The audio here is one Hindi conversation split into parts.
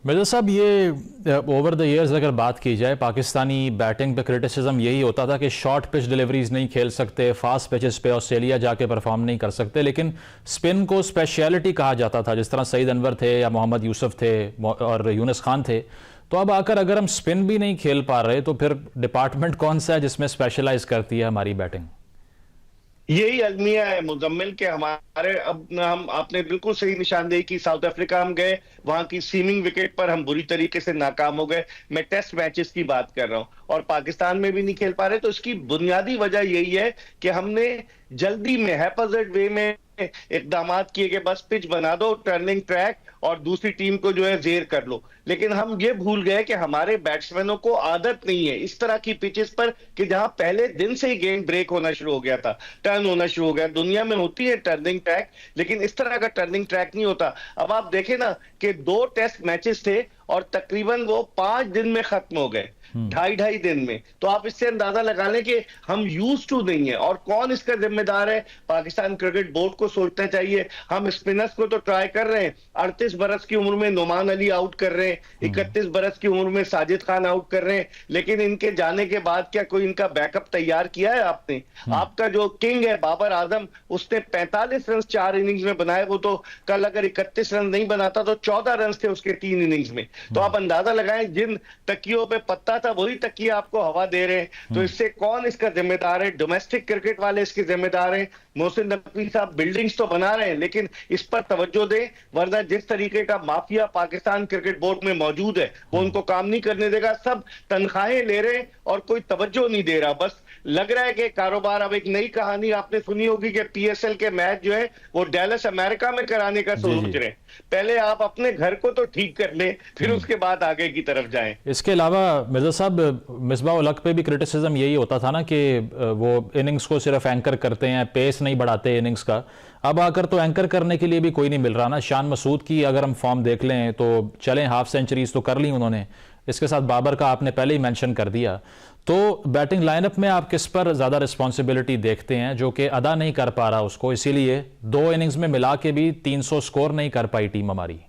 मिर्जा साहब, ये ओवर द इयर्स अगर बात की जाए, पाकिस्तानी बैटिंग पे क्रिटिसिज्म यही होता था कि शॉर्ट पिच डिलीवरीज नहीं खेल सकते, फास्ट पिचेस पे ऑस्ट्रेलिया जाके परफॉर्म नहीं कर सकते, लेकिन स्पिन को स्पेशलिटी कहा जाता था। जिस तरह सईद अनवर थे या मोहम्मद यूसुफ थे और यूनुस खान थे। तो अब आकर अगर हम स्पिन भी नहीं खेल पा रहे तो फिर डिपार्टमेंट कौन सा है जिसमें स्पेशलाइज करती है हमारी बैटिंग? यही अलमिया है मुजम्मिल के हमारे। अब हम आपने बिल्कुल सही निशानदेही की। साउथ अफ्रीका हम गए, वहां की सीमिंग विकेट पर हम बुरी तरीके से नाकाम हो गए। मैं टेस्ट मैचेस की बात कर रहा हूं, और पाकिस्तान में भी नहीं खेल पा रहे। तो इसकी बुनियादी वजह यही है कि हमने जल्दी में हैपजर्ड वे में इकदाम किए कि बस पिच बना दो, टर्निंग ट्रैक, और दूसरी टीम को जो है जेर कर लो। लेकिन हम ये भूल गए कि हमारे बैट्समैनों को आदत नहीं है इस तरह की पिचेस पर कि जहां पहले दिन से ही गेम ब्रेक होना शुरू हो गया था, टर्न होना शुरू हो गया। दुनिया में होती है टर्निंग ट्रैक, लेकिन इस तरह का टर्निंग ट्रैक नहीं होता। अब आप देखें ना कि 2 टेस्ट मैचेस थे और तकरीबन वो 5 दिन में खत्म हो गए, ढाई ढाई दिन में। तो आप इससे अंदाजा लगा लें कि हम यूज टू नहीं है। और कौन इसका जिम्मेदार है? पाकिस्तान क्रिकेट बोर्ड को सोचना चाहिए। हम स्पिनर्स को तो ट्राई कर रहे हैं, 38 बरस की उम्र में नुमान अली आउट कर रहे हैं, 31 बरस की उम्र में साजिद खान आउट कर रहे हैं, लेकिन इनके जाने के बाद क्या कोई इनका बैकअप तैयार किया है आपने? आपका जो किंग है बाबर आजम, उसने 45 रन 4 इनिंग्स में बनाए। वो तो कल अगर 31 रन नहीं बनाता तो 14 रन थे उसके 3 इनिंग्स में। तो आप अंदाजा लगाएं, जिन तकियों पे पत्ता था वही तकिए आपको हवा दे रहे हैं। तो इससे कौन इसका जिम्मेदार है? डोमेस्टिक क्रिकेट वाले इसके जिम्मेदार हैं। मोहसिन नकवी साहब बिल्डिंग्स तो बना रहे हैं, लेकिन इस पर तवज्जो दें, वरना जिस तरीके का माफिया पाकिस्तान क्रिकेट बोर्ड में मौजूद है वो उनको काम नहीं करने देगा। सब तनख्वाहें ले रहे हैं और कोई तवज्जो नहीं दे रहा। बस लग रहा है कि कारोबार। अब एक नई कहानी आपने सुनी होगी कि पीएसएल के मैच जो है वो डैलस अमेरिका में कराने का सोच रहे हैं। पहले आप अपने घर को तो ठीक कर लें, फिर उसके बाद आगे की तरफ जाएं। इसके अलावा मिर्जा साहब, मिसबाह उल हक पे भी क्रिटिसिज्म यही होता था ना कि वो इनिंग्स को सिर्फ एंकर करते हैं, पेस नहीं बढ़ाते इनिंग्स का। अब आकर तो एंकर करने के लिए भी कोई नहीं मिल रहा ना। शान मसूद की अगर हम फॉर्म देख लें तो चलें, हाफ सेंचुरीज तो कर ली उन्होंने, इसके साथ बाबर का आपने पहले ही मेंशन कर दिया। तो बैटिंग लाइनअप में आप किस पर ज़्यादा रिस्पॉन्सिबिलिटी देखते हैं जो कि अदा नहीं कर पा रहा उसको, इसीलिए 2 इनिंग्स में मिला के भी 300 स्कोर नहीं कर पाई टीम हमारी?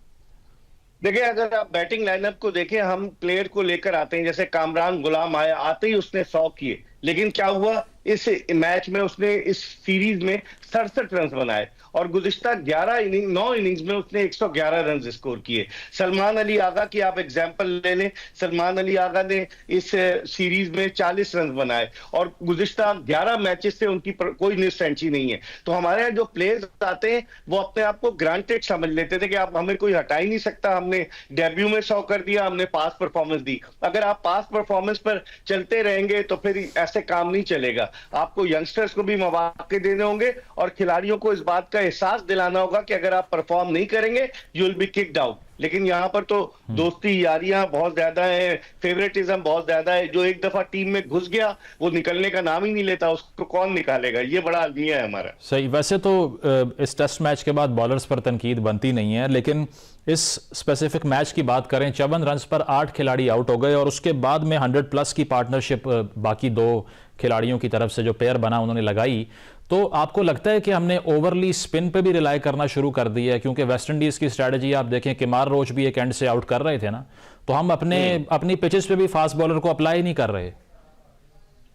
देखिए, अगर आप बैटिंग लाइनअप को देखें, हम प्लेयर को लेकर आते हैं। जैसे कामरान गुलाम आया, आते ही उसने 100 किए, लेकिन क्या हुआ इस मैच में? उसने इस सीरीज में 67 रन बनाए और गुज़िश्ता 9 इनिंग्स में उसने 111 रन स्कोर किए। सलमान अली आगा की आप एग्जांपल ले लें, सलमान अली आगा ने इस सीरीज में 40 रन बनाए और गुज़िश्ता 11 मैचेस से उनकी कोई मिस सेंचुरी नहीं है। तो हमारे यहाँ जो प्लेयर्स आते हैं वो अपने आप को ग्रांटेड समझ लेते थे कि आप हमें कोई हटा ही नहीं सकता। हमने डेब्यू में 100 कर दिया, हमने पास परफॉर्मेंस दी। अगर आप पास परफॉर्मेंस पर चलते रहेंगे तो फिर ऐसे काम नहीं चलेगा। आपको यंगस्टर्स को भी मौके देने होंगे और खिलाड़ियों को इस बात का एहसास दिलाना होगा कि अगर आप परफॉर्म नहीं करेंगे you will be kicked out. लेकिन यहां पर तो दोस्ती यारियां बहुत ज्यादा है, फेवरेटिज्म बहुत ज्यादा है। जो एक दफा टीम में घुस गया वो निकलने का नाम ही नहीं लेता, उसको कौन निकालेगा? ये बड़ा अलमिया है हमारा। सही। वैसे तो इस टेस्ट मैच के बाद बॉलर्स पर तनकीद बनती नहीं है, लेकिन इस स्पेसिफिक मैच की बात करें, 54 रन पर 8 खिलाड़ी आउट हो गए और उसके बाद में 100+ की पार्टनरशिप बाकी 2 खिलाड़ियों की तरफ से जो पेयर बना उन्होंने लगाई। तो आपको लगता है कि हमने ओवरली स्पिन पे भी रिलाई करना शुरू कर दिया है? क्योंकि वेस्ट इंडीज की स्ट्रेटजी आप देखें, किमार रोच भी एक एंड से आउट कर रहे थे ना, तो हम अपनी पिचेस पे भी फास्ट बॉलर को अप्लाई नहीं कर रहे।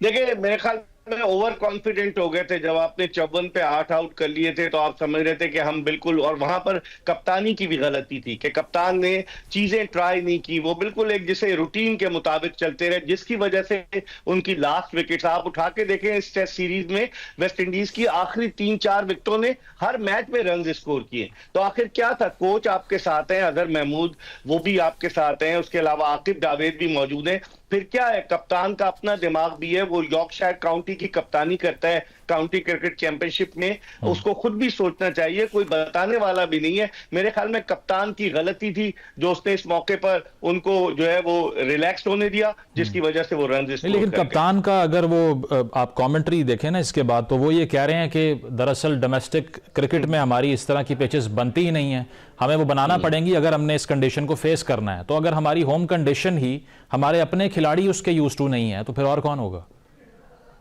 देखिए, मेरे ख्याल में ओवर कॉन्फिडेंट हो गए थे जब आपने 54 पे 8 आउट कर लिए थे। तो आप समझ रहे थे कि हम बिल्कुल, और वहां पर कप्तानी की भी गलती थी कि कप्तान ने चीजें ट्राई नहीं की। वो बिल्कुल एक जैसे रूटीन के मुताबिक चलते रहे, जिसकी वजह से उनकी लास्ट विकेट आप उठा के देखें इस टेस्ट सीरीज में, वेस्ट इंडीज की आखिरी 3-4 विकेटों ने हर मैच में रन स्कोर किए। तो आखिर क्या था? कोच आपके साथ हैं, अजहर महमूद वो भी आपके साथ हैं, उसके अलावा आकिब जावेद भी मौजूद हैं। फिर क्या है? कप्तान का अपना दिमाग भी है। वो यॉर्कशायर काउंटी की कप्तानी करता है काउंटी क्रिकेट चैंपियनशिप में, उसको खुद भी सोचना चाहिए, कोई बताने वाला भी नहीं है। मेरे ख्याल में कप्तान की गलती थी जो उसने इस मौके पर उनको जो है वो रिलैक्स होने दिया, जिसकी वजह से वो रन। लेकिन कप्तान का अगर वो आप कमेंट्री देखें ना इसके बाद, तो वो ये कह रहे हैं कि दरअसल डोमेस्टिक क्रिकेट में हमारी इस तरह की पिचेस बनती ही नहीं है, हमें वो बनाना पड़ेंगी अगर हमने इस कंडीशन को फेस करना है। तो अगर हमारी होम कंडीशन ही हमारे अपने खिलाड़ी उसके यूज टू नहीं है तो फिर और कौन होगा?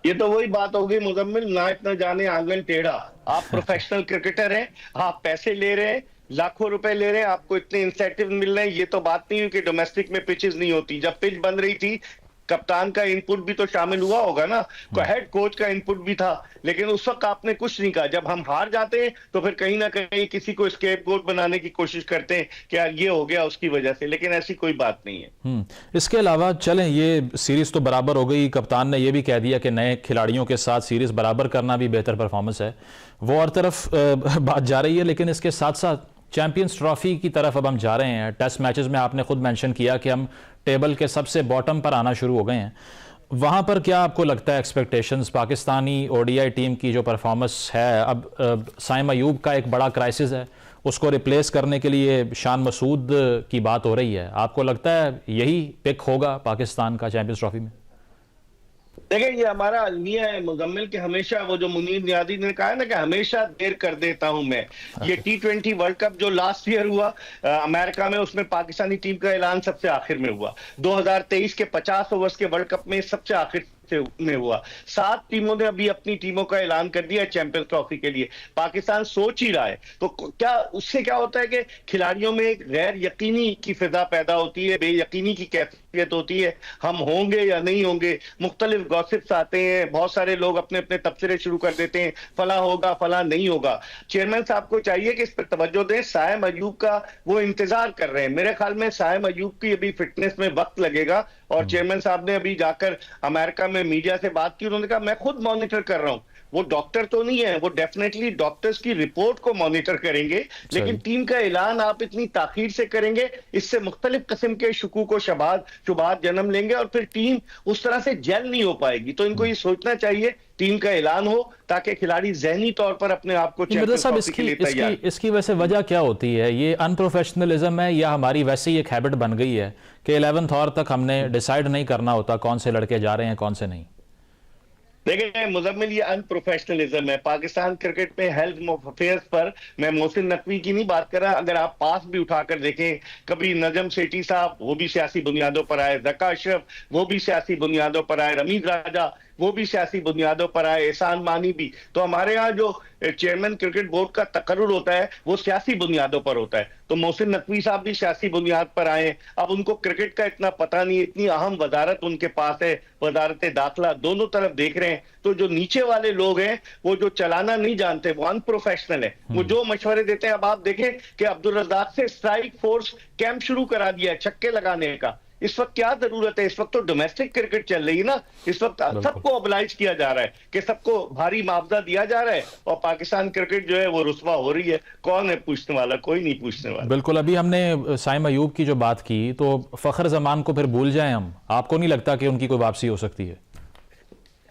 ये तो वही बात होगी मुजम्मिल, ना इतना जाने आंगन टेढ़ा। आप प्रोफेशनल क्रिकेटर हैं, आप पैसे ले रहे हैं, लाखों रुपए ले रहे हैं, आपको इतने इंसेंटिव मिल रहे हैं। ये तो बात नहीं हुई कि डोमेस्टिक में पिचेस नहीं होती। जब पिच बन रही थी, कप्तान का इनपुट भी तो शामिल हुआ होगा ना, हेड कोच का इनपुट भी था, लेकिन उस वक्त आपने कुछ नहीं कहा। जब हम हार जाते हैं तो फिर कहीं ना कहीं किसी को स्केपगोट बनाने की कोशिश करते हैं कि यार ये हो गया उसकी वजह से, लेकिन ऐसी कोई बात नहीं है। इसके अलावा चलें, ये सीरीज तो बराबर हो गई, कप्तान ने ये भी कह दिया कि नए खिलाड़ियों के साथ सीरीज बराबर करना भी बेहतर परफॉर्मेंस है, वो और तरफ बात जा रही है। लेकिन इसके साथ साथ चैंपियंस ट्रॉफी की तरफ अब हम जा रहे हैं। टेस्ट मैचेस में आपने खुद मेंशन किया कि हम टेबल के सबसे बॉटम पर आना शुरू हो गए हैं। वहाँ पर क्या आपको लगता है एक्सपेक्टेशंस, पाकिस्तानी ओडीआई टीम की जो परफॉर्मेंस है, अब साइम अयूब का एक बड़ा क्राइसिस है, उसको रिप्लेस करने के लिए शान मसूद की बात हो रही है। आपको लगता है यही पिक होगा पाकिस्तान का चैंपियंस ट्रॉफी में? देखिए, ये हमारा अलमिया है मुजम्मिल के, हमेशा वो जो मुनीर नियादी ने कहा है ना कि हमेशा देर कर देता हूं मैं। ये T20 वर्ल्ड कप जो लास्ट ईयर हुआ अमेरिका में, उसमें पाकिस्तानी टीम का ऐलान सबसे आखिर में हुआ। 2023 के 50 ओवर्स के वर्ल्ड कप में सबसे आखिर में हुआ। 7 टीमों ने अभी अपनी टीमों का ऐलान कर दिया चैंपियंस ट्रॉफी के लिए। पाकिस्तान सोच ही रहा है, तो क्या उससे क्या होता है कि खिलाड़ियों में एक गैर यकीनी की फिजा पैदा होती है, बेयकीनी की कैफियत होती है, हम होंगे या नहीं होंगे। मुख्तलिफ गॉसिप्स आते हैं, बहुत सारे लोग अपने अपने तबसरे शुरू कर देते हैं, फला होगा फला नहीं होगा। चेयरमैन साहब को चाहिए कि इस पर तवज्जो दें। साइम अयूब का वो इंतजार कर रहे हैं। मेरे ख्याल में साइम अयूब की अभी फिटनेस में वक्त लगेगा, और चेयरमैन साहब ने अभी जाकर अमेरिका में मीडिया से बात की। उन्होंने कहा मैं खुद मॉनिटर कर रहा हूं। वो डॉक्टर तो नहीं है, वो डेफिनेटली डॉक्टर्स की रिपोर्ट को मॉनिटर करेंगे, लेकिन टीम का ऐलान आप इतनी ताखीर से करेंगे, इससे मुख्तलिफ किस्म के शुकूक और शुबात जन्म लेंगे और फिर टीम उस तरह से जेल नहीं हो पाएगी। तो इनको ये सोचना चाहिए टीम का ऐलान हो, ताकि खिलाड़ी जहनी तौर पर अपने आप को चैंपियंस ट्रॉफी के लिए तैयार। इसकी वैसे वजह क्या होती है? ये अनप्रोफेशनलिज्म है या हमारी वैसे ही एक हैबिट बन गई है कि 11th आवर तक हमने डिसाइड नहीं करना होता कौन से लड़के जा रहे हैं कौन से नहीं? देखिए मुजम्मिल, ये अनप्रोफेशनलिज्म है पाकिस्तान क्रिकेट में। हेल्थ अफेयर्स पर मैं मोहसिन नकवी की नहीं बात कर रहा, अगर आप पास भी उठाकर देखें, कभी नजम सेठी साहब वो भी सियासी बुनियादों पर आए, जका अशरफ वो भी सियासी बुनियादों पर आए, रमीज राजा वो भी सियासी बुनियादों पर आए, एहसान मानी भी। तो हमारे यहाँ जो चेयरमैन क्रिकेट बोर्ड का तकर्रुर होता है वो सियासी बुनियादों पर होता है। तो मोहसिन नकवी साहब भी सियासी बुनियाद पर आए। अब उनको क्रिकेट का इतना पता नहीं, इतनी अहम वजारत उनके पास है, वजारत दाखिला, दोनों तरफ देख रहे हैं। तो जो नीचे वाले लोग हैं वो जो चलाना नहीं जानते, वो अनप्रोफेशनल है, वो जो मशवरे देते हैं। अब आप देखें कि अब्दुल रज़ाक से स्ट्राइक फोर्स कैंप शुरू करा दिया है छक्के लगाने का। इस वक्त क्या जरूरत है? इस वक्त तो डोमेस्टिक क्रिकेट चल रही है ना, इस वक्त सबको ऑब्लाइज किया जा रहा है कि सबको भारी मुआवजा दिया जा रहा है, और पाकिस्तान क्रिकेट जो है वो रुस्वा हो रही है। कौन है पूछने वाला? कोई नहीं पूछने वाला। बिल्कुल। अभी हमने साइम अयूब की जो बात की, तो फखर जमान को फिर भूल जाएं हम? आपको नहीं लगता कि उनकी कोई वापसी हो सकती है?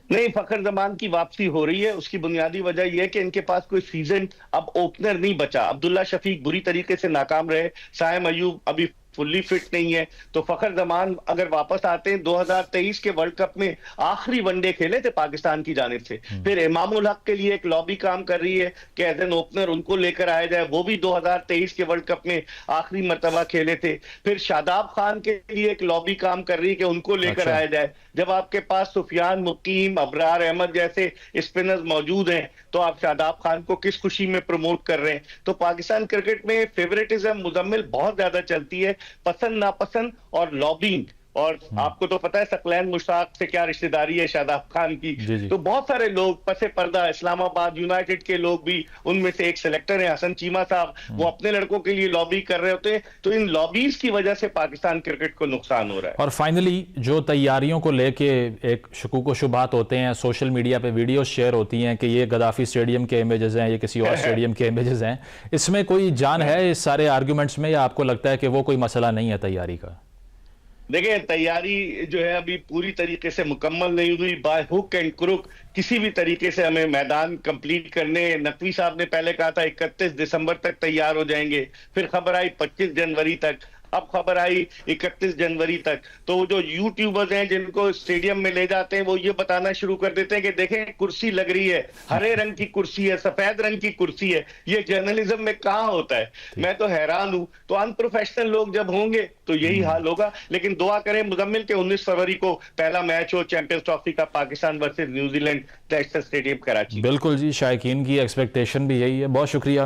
नहीं, फखर जमान की वापसी हो रही है। उसकी बुनियादी वजह यह है कि इनके पास कोई सीजन अब ओपनर नहीं बचा। अब्दुल्ला शफीक बुरी तरीके से नाकाम रहे, साइम अयूब अभी फुल्ली फिट नहीं है। तो फखर जमान अगर वापस आते हैं, 2023 के वर्ल्ड कप में आखिरी वनडे खेले थे पाकिस्तान की जानिब से। फिर इमामुल हक के लिए एक लॉबी काम कर रही है कि एज एन ओपनर उनको लेकर आया जाए, वो भी 2023 के वर्ल्ड कप में आखिरी मर्तबा खेले थे। फिर शादाब खान के लिए एक लॉबी काम कर रही है कि उनको लेकर आया जाए। जब आपके पास सुफियान मुकीम, अबरार अहमद जैसे स्पिनर्स मौजूद हैं, तो आप शादाब खान को किस खुशी में प्रमोट कर रहे हैं? तो पाकिस्तान क्रिकेट में फेवरेटिज्म मुजम्मिल बहुत ज्यादा चलती है, पसंद नापसंद और लॉबिंग। और आपको तो पता है सकलैन मुश्ताक से क्या रिश्तेदारी है शादाब खान की। तो बहुत सारे लोग पसे पर्दा, इस्लामाबाद यूनाइटेड के लोग भी, उनमें से एक सिलेक्टर है हसन चीमा साहब, वो अपने लड़कों के लिए लॉबी कर रहे होते हैं। तो इन लॉबीज की वजह से पाकिस्तान क्रिकेट को नुकसान हो रहा है। और फाइनली जो तैयारियों को लेके एक शकूक व शुबात होते हैं, सोशल मीडिया पे वीडियो शेयर होती हैं कि ये गद्दाफी स्टेडियम के इमेजेस हैं, ये किसी और स्टेडियम के इमेजेस हैं, इसमें कोई जान है इस सारे आर्ग्यूमेंट्स में, या आपको लगता है कि वो कोई मसला नहीं है तैयारी का? देखिए, तैयारी जो है अभी पूरी तरीके से मुकम्मल नहीं हुई। बाय हुक एंड क्रुक किसी भी तरीके से हमें मैदान कंप्लीट करने। नकवी साहब ने पहले कहा था 31 दिसंबर तक तैयार हो जाएंगे, फिर खबर आई 25 जनवरी तक, अब खबर आई 31 जनवरी तक। तो वो जो यूट्यूबर्स हैं जिनको स्टेडियम में ले जाते हैं, वो ये बताना शुरू कर देते हैं कि देखें कुर्सी लग रही है, हरे रंग की कुर्सी है, सफेद रंग की कुर्सी है। ये जर्नलिज्म में कहाँ होता है? मैं तो हैरान हूं। तो अनप्रोफेशनल लोग जब होंगे तो यही हाल होगा। लेकिन दुआ करें मुजम्मिल के 19 फरवरी को पहला मैच हो चैंपियंस ट्रॉफी का, Pakistan versus New Zealand, Texas stadium Karachi. बिल्कुल जी, शायकीन की एक्सपेक्टेशन भी यही है। बहुत शुक्रिया।